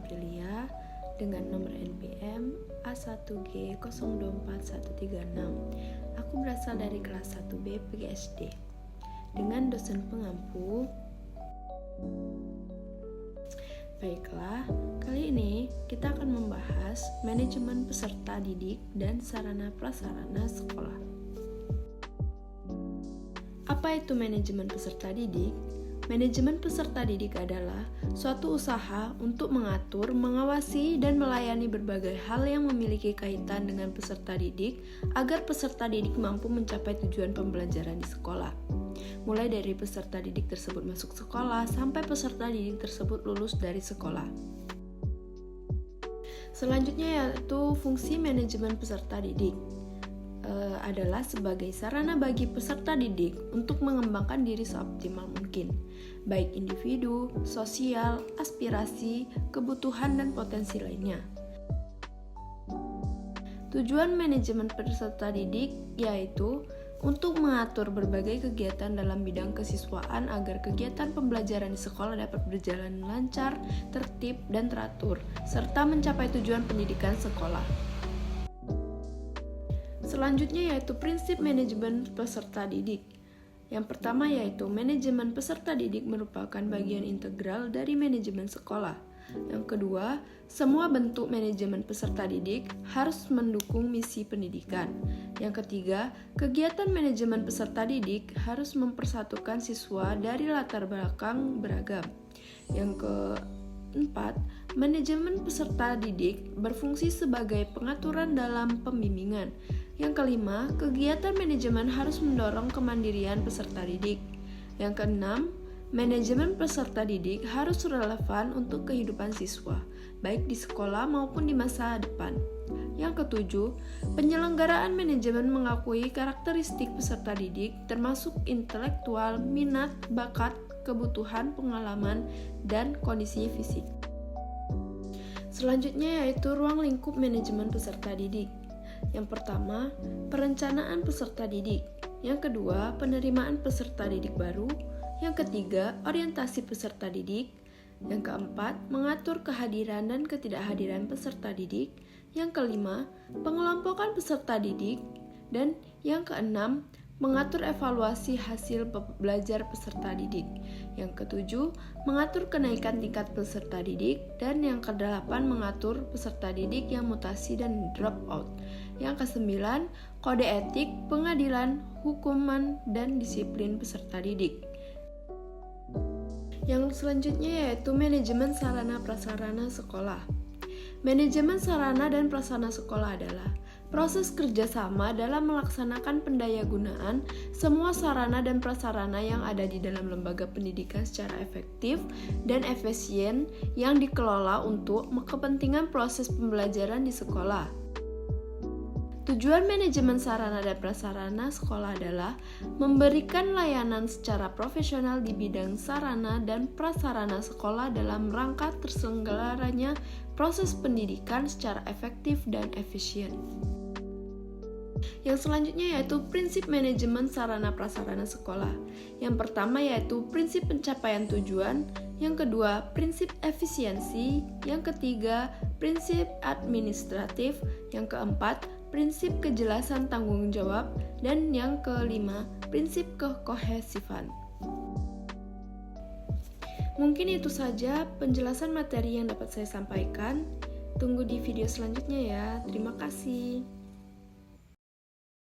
Aprilia dengan nomor NPM A1G024136. Aku berasal dari kelas 1B PGSD dengan dosen pengampu. Baiklah, kali ini kita akan membahas manajemen peserta didik dan sarana prasarana sekolah. Apa itu manajemen peserta didik? Manajemen peserta didik adalah suatu usaha untuk mengatur, mengawasi, dan melayani berbagai hal yang memiliki kaitan dengan peserta didik agar peserta didik mampu mencapai tujuan pembelajaran di sekolah. Mulai dari peserta didik tersebut masuk sekolah sampai peserta didik tersebut lulus dari sekolah. Selanjutnya yaitu fungsi manajemen peserta didik. Adalah sebagai sarana bagi peserta didik untuk mengembangkan diri seoptimal mungkin, baik individu, sosial, aspirasi, kebutuhan, dan potensi lainnya. Tujuan manajemen peserta didik yaitu untuk mengatur berbagai kegiatan dalam bidang kesiswaan agar kegiatan pembelajaran di sekolah dapat berjalan lancar, tertib, dan teratur, serta mencapai tujuan pendidikan sekolah. Selanjutnya yaitu prinsip manajemen peserta didik. Yang pertama yaitu manajemen peserta didik merupakan bagian integral dari manajemen sekolah. Yang kedua, semua bentuk manajemen peserta didik harus mendukung misi pendidikan. Yang ketiga, kegiatan manajemen peserta didik harus mempersatukan siswa dari latar belakang beragam. Yang keempat, manajemen peserta didik berfungsi sebagai pengaturan dalam pembimbingan. Yang kelima, kegiatan manajemen harus mendorong kemandirian peserta didik. Yang keenam, manajemen peserta didik harus relevan untuk kehidupan siswa, baik di sekolah maupun di masa depan. Yang ketujuh, penyelenggaraan manajemen mengakui karakteristik peserta didik termasuk intelektual, minat, bakat, kebutuhan, pengalaman, dan kondisi fisik. Selanjutnya yaitu ruang lingkup manajemen peserta didik. Yang pertama, perencanaan peserta didik. Yang kedua, penerimaan peserta didik baru. Yang ketiga, orientasi peserta didik. Yang keempat, mengatur kehadiran dan ketidakhadiran peserta didik. Yang kelima, pengelompokan peserta didik. Dan yang keenam, mengatur evaluasi hasil belajar peserta didik. Yang ketujuh, mengatur kenaikan tingkat peserta didik. Dan yang kedelapan, mengatur peserta didik yang mutasi dan drop out. Yang kesembilan, kode etik, pengadilan, hukuman, dan disiplin peserta didik. Yang selanjutnya yaitu manajemen sarana prasarana sekolah. Manajemen sarana dan prasarana sekolah adalah proses kerjasama dalam melaksanakan pendayagunaan semua sarana dan prasarana yang ada di dalam lembaga pendidikan secara efektif dan efisien yang dikelola untuk kepentingan proses pembelajaran di sekolah. Tujuan manajemen sarana dan prasarana sekolah adalah memberikan layanan secara profesional di bidang sarana dan prasarana sekolah dalam rangka terselenggaranya proses pendidikan secara efektif dan efisien. Yang selanjutnya yaitu prinsip manajemen sarana prasarana sekolah. Yang pertama yaitu prinsip pencapaian tujuan, yang kedua prinsip efisiensi, yang ketiga prinsip administratif, yang keempat prinsip kejelasan tanggung jawab, dan yang kelima prinsip kekohesifan. Mungkin itu saja penjelasan materi yang dapat saya sampaikan. Tunggu di video selanjutnya ya. Terima kasih.